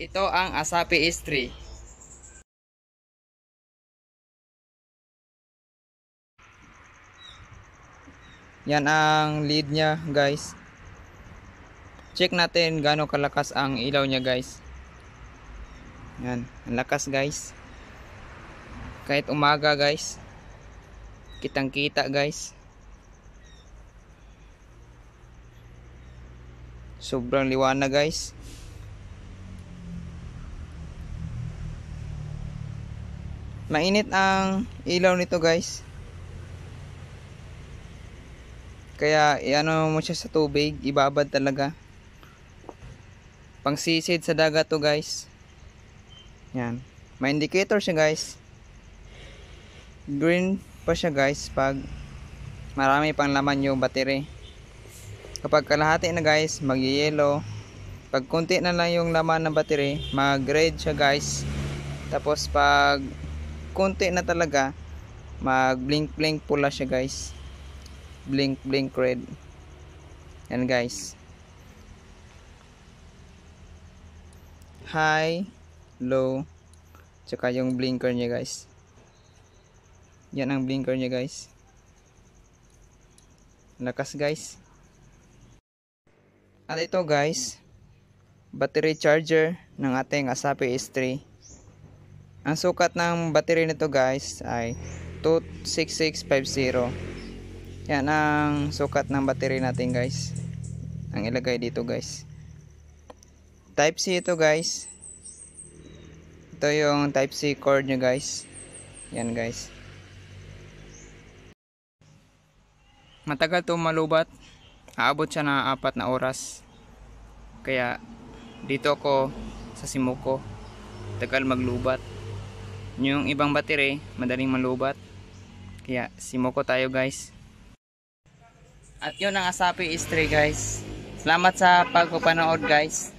Ito ang Asapi S3. Yan ang lead niya, guys. Check natin gaano kalakas ang ilaw niya, guys. Yan, ang lakas, guys. Kahit umaga, guys. Kitang-kita, guys. Sobrang liwanag, guys. Mainit ang ilaw nito, guys. Kaya iano mo siya sa tubig, ibabad talaga. Pangsisid sa dagat to, guys. Yan. May indicator siya, guys. Green pa siya, guys, pag marami pang laman yung battery. Kapag kalahati na, guys, mag-yellow. Pag konti na lang yung laman ng battery, mag-red siya, guys. Tapos pag konti na talaga, mag-blink-blink pula siya, guys. Blink red. Yan, guys. High, low, tsaka yung blinker niya, guys. Yan ang blinker niya, guys. Lakas, guys. At ito, guys, battery charger ng ating Asapi S3. Ang sukat ng battery nito, guys, ay 26650. Yan ang sukat ng battery natin, guys. Ang ilagay dito, guys. Type C ito, guys. Ito yung Type C cord nyo, guys. Yan, guys. Matagal to malubat. Aabot siya na 4 na oras. Kaya dito ako sa Simuko, tagal maglubat. Yung ibang battery madaling malubat. Kaya Simuko tayo, guys. At yun ang Asapi S3, guys. Salamat sa pagpapanood, guys.